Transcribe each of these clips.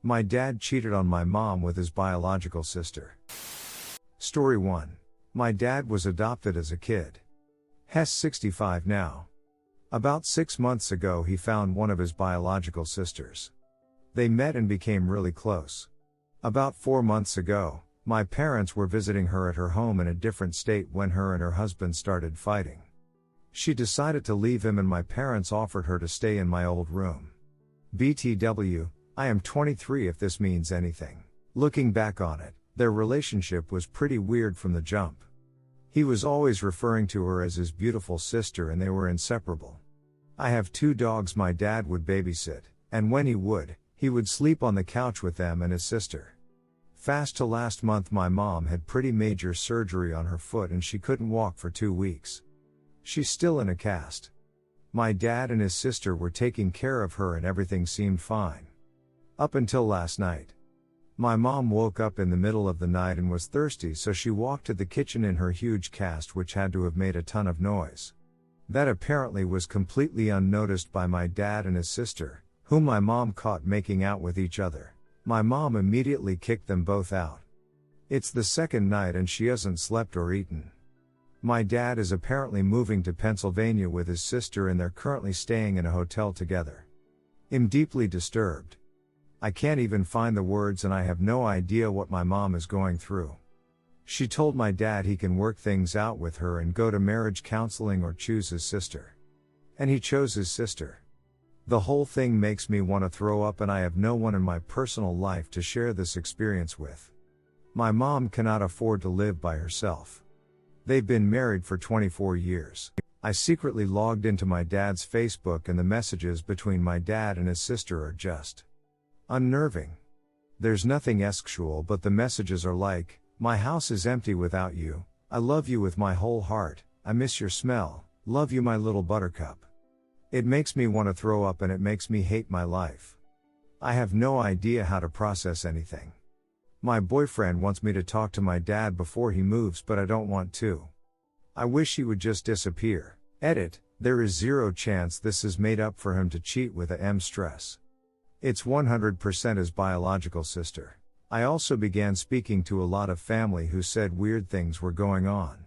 My dad cheated on my mom with his biological sister. Story 1. My dad was adopted as a kid. He's 65 now. About 6 months ago he found one of his biological sisters. They met and became really close. About 4 months ago, my parents were visiting her at her home in a different state when her and her husband started fighting. She decided to leave him and my parents offered her to stay in my old room. BTW, I am 23 if this means anything. Looking back on it, their relationship was pretty weird from the jump. He was always referring to her as his beautiful sister and they were inseparable. I have 2 dogs my dad would babysit, and when he would sleep on the couch with them and his sister. Fast to last month my mom had pretty major surgery on her foot and she couldn't walk for 2 weeks. She's still in a cast. My dad and his sister were taking care of her and everything seemed fine. Up until last night. My mom woke up in the middle of the night and was thirsty, so she walked to the kitchen in her huge cast, which had to have made a ton of noise. That apparently was completely unnoticed by my dad and his sister, whom my mom caught making out with each other. My mom immediately kicked them both out. It's the second night and she hasn't slept or eaten. My dad is apparently moving to Pennsylvania with his sister and they're currently staying in a hotel together. I'm deeply disturbed. I can't even find the words and I have no idea what my mom is going through. She told my dad he can work things out with her and go to marriage counseling or choose his sister. And he chose his sister. The whole thing makes me want to throw up and I have no one in my personal life to share this experience with. My mom cannot afford to live by herself. They've been married for 24 years. I secretly logged into my dad's Facebook and the messages between my dad and his sister are just unnerving. There's nothing sexual but the messages are like, my house is empty without you, I love you with my whole heart, I miss your smell, love you my little buttercup. It makes me want to throw up and it makes me hate my life. I have no idea how to process anything. My boyfriend wants me to talk to my dad before he moves but I don't want to. I wish he would just disappear. Edit, there is 0 chance this is made up for him to cheat with a stress. It's 100% his biological sister. I also began speaking to a lot of family who said weird things were going on.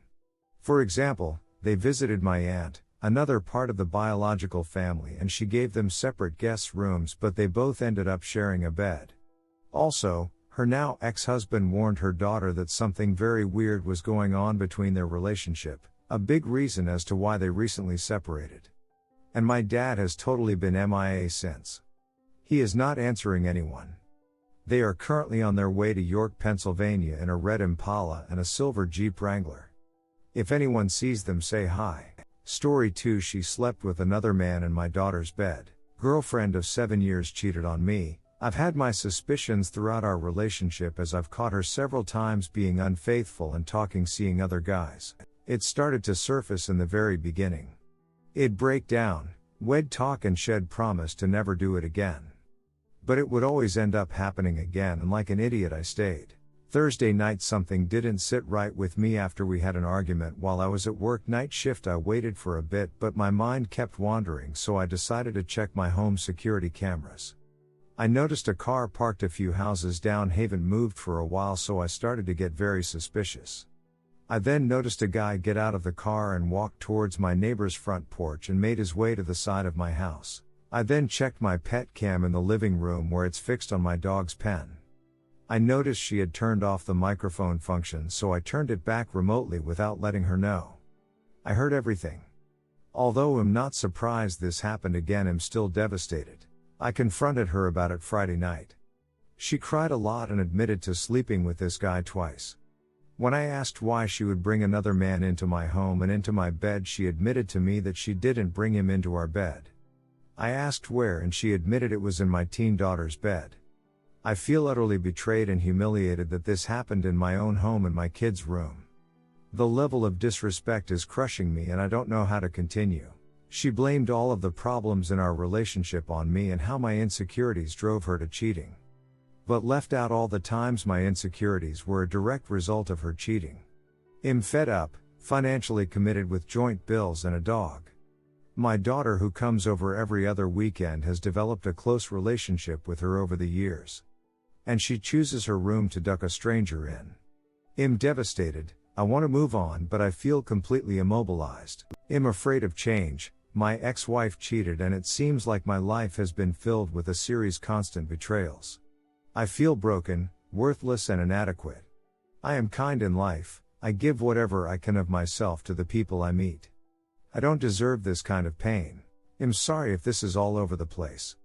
For example, they visited my aunt, another part of the biological family, and she gave them separate guest rooms but they both ended up sharing a bed. Also, her now ex-husband warned her daughter that something very weird was going on between their relationship, a big reason as to why they recently separated. And my dad has totally been MIA since. He is not answering anyone. They are currently on their way to York, Pennsylvania in a red Impala and a silver Jeep Wrangler. If anyone sees them, say hi. Story 2. She slept with another man in my daughter's bed. Girlfriend of 7 years cheated on me. I've had my suspicions throughout our relationship as I've caught her several times being unfaithful and seeing other guys. It started to surface in the very beginning. It'd break down, we'd talk and she'd promise to never do it again. But it would always end up happening again and like an idiot I stayed. Thursday night something didn't sit right with me after we had an argument while I was at work night shift. I waited for a bit but my mind kept wandering, so I decided to check my home security cameras. I noticed a car parked a few houses down, haven't moved for a while, so I started to get very suspicious. I then noticed a guy get out of the car and walk towards my neighbor's front porch and made his way to the side of my house. I then checked my pet cam in the living room where it's fixed on my dog's pen. I noticed she had turned off the microphone function, so I turned it back remotely without letting her know. I heard everything. Although I'm not surprised this happened again, I'm still devastated. I confronted her about it Friday night. She cried a lot and admitted to sleeping with this guy twice. When I asked why she would bring another man into my home and into my bed, she admitted to me that she didn't bring him into our bed. I asked where and she admitted it was in my teen daughter's bed. I feel utterly betrayed and humiliated that this happened in my own home in my kid's room. The level of disrespect is crushing me and I don't know how to continue. She blamed all of the problems in our relationship on me and how my insecurities drove her to cheating. But left out all the times my insecurities were a direct result of her cheating. I'm fed up, financially committed with joint bills and a dog. My daughter, who comes over every other weekend, has developed a close relationship with her over the years. and she chooses her room to duck a stranger in. I'm devastated, I want to move on, but I feel completely immobilized. I'm afraid of change, my ex-wife cheated and it seems like my life has been filled with a series constant betrayals. I feel broken, worthless and inadequate. I am kind in life, I give whatever I can of myself to the people I meet. I don't deserve this kind of pain. I'm sorry if this is all over the place.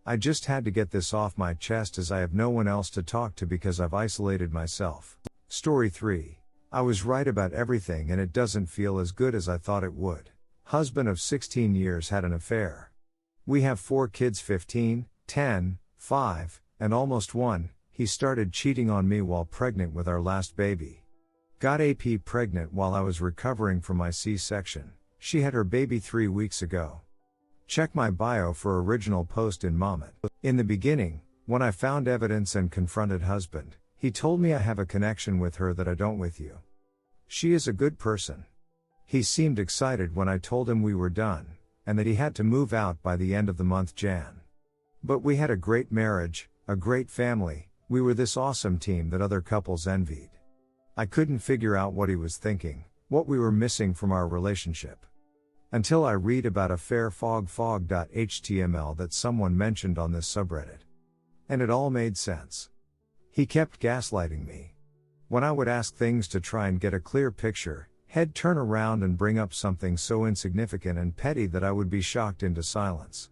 I just had to get this off my chest as I have no one else to talk to because I've isolated myself. Story 3. I was right about everything and it doesn't feel as good as I thought it would. Husband of 16 years had an affair. We have 4 kids 15, 10, 5, and almost 1. He started cheating on me while pregnant with our last baby. Got AP pregnant while I was recovering from my C-section. She had her baby 3 weeks ago. Check my bio for original post in Mamet. In the beginning, when I found evidence and confronted husband, he told me I have a connection with her that I don't with you. She is a good person. He seemed excited when I told him we were done, and that he had to move out by the end of the month Jan. But we had a great marriage, a great family, we were this awesome team that other couples envied. I couldn't figure out what he was thinking, what we were missing from our relationship. Until I read about a fairfog.html that someone mentioned on this subreddit. And it all made sense. He kept gaslighting me. When I would ask things to try and get a clear picture, he'd turn around and bring up something so insignificant and petty that I would be shocked into silence.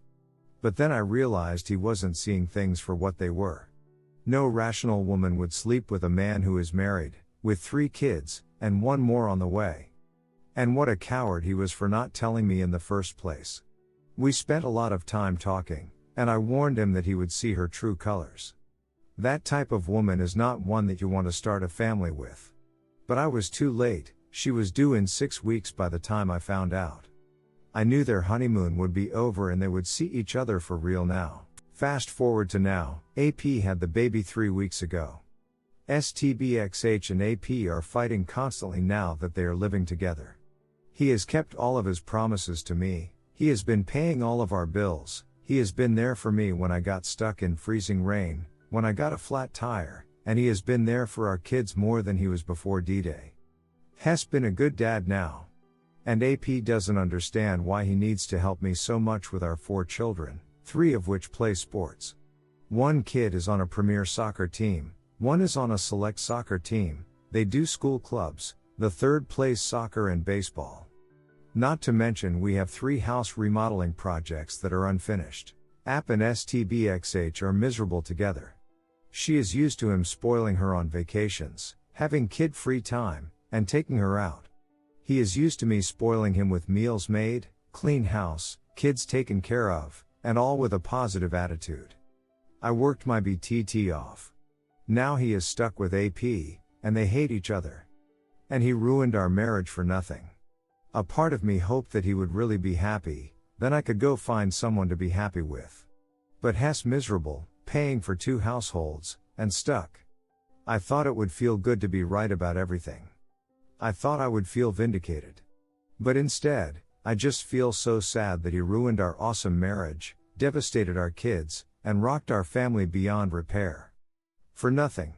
But then I realized he wasn't seeing things for what they were. No rational woman would sleep with a man who is married, with 3 kids, and 1 more on the way. And what a coward he was for not telling me in the first place. We spent a lot of time talking, and I warned him that he would see her true colors. That type of woman is not one that you want to start a family with. But I was too late, she was due in 6 weeks by the time I found out. I knew their honeymoon would be over and they would see each other for real now. Fast forward to now, AP had the baby 3 weeks ago. STBXH and AP are fighting constantly now that they are living together. He has kept all of his promises to me, he has been paying all of our bills, he has been there for me when I got stuck in freezing rain, when I got a flat tire, and he has been there for our kids more than he was before D-Day. Has been a good dad now. And AP doesn't understand why he needs to help me so much with our 4 children, 3 of which play sports. 1 kid is on a premier soccer team, 1 is on a select soccer team, they do school clubs, the 3rd plays soccer and baseball. Not to mention we have 3 house remodeling projects that are unfinished. AP and STBXH are miserable together. She is used to him spoiling her on vacations, having kid-free time, and taking her out. He is used to me spoiling him with meals made, clean house, kids taken care of, and all with a positive attitude. I worked my BTT off. Now he is stuck with AP, and they hate each other. And he ruined our marriage for nothing. A part of me hoped that he would really be happy, then I could go find someone to be happy with. But Hess miserable, paying for 2 households, and stuck. I thought it would feel good to be right about everything. I thought I would feel vindicated. But instead, I just feel so sad that he ruined our awesome marriage, devastated our kids, and rocked our family beyond repair. For nothing.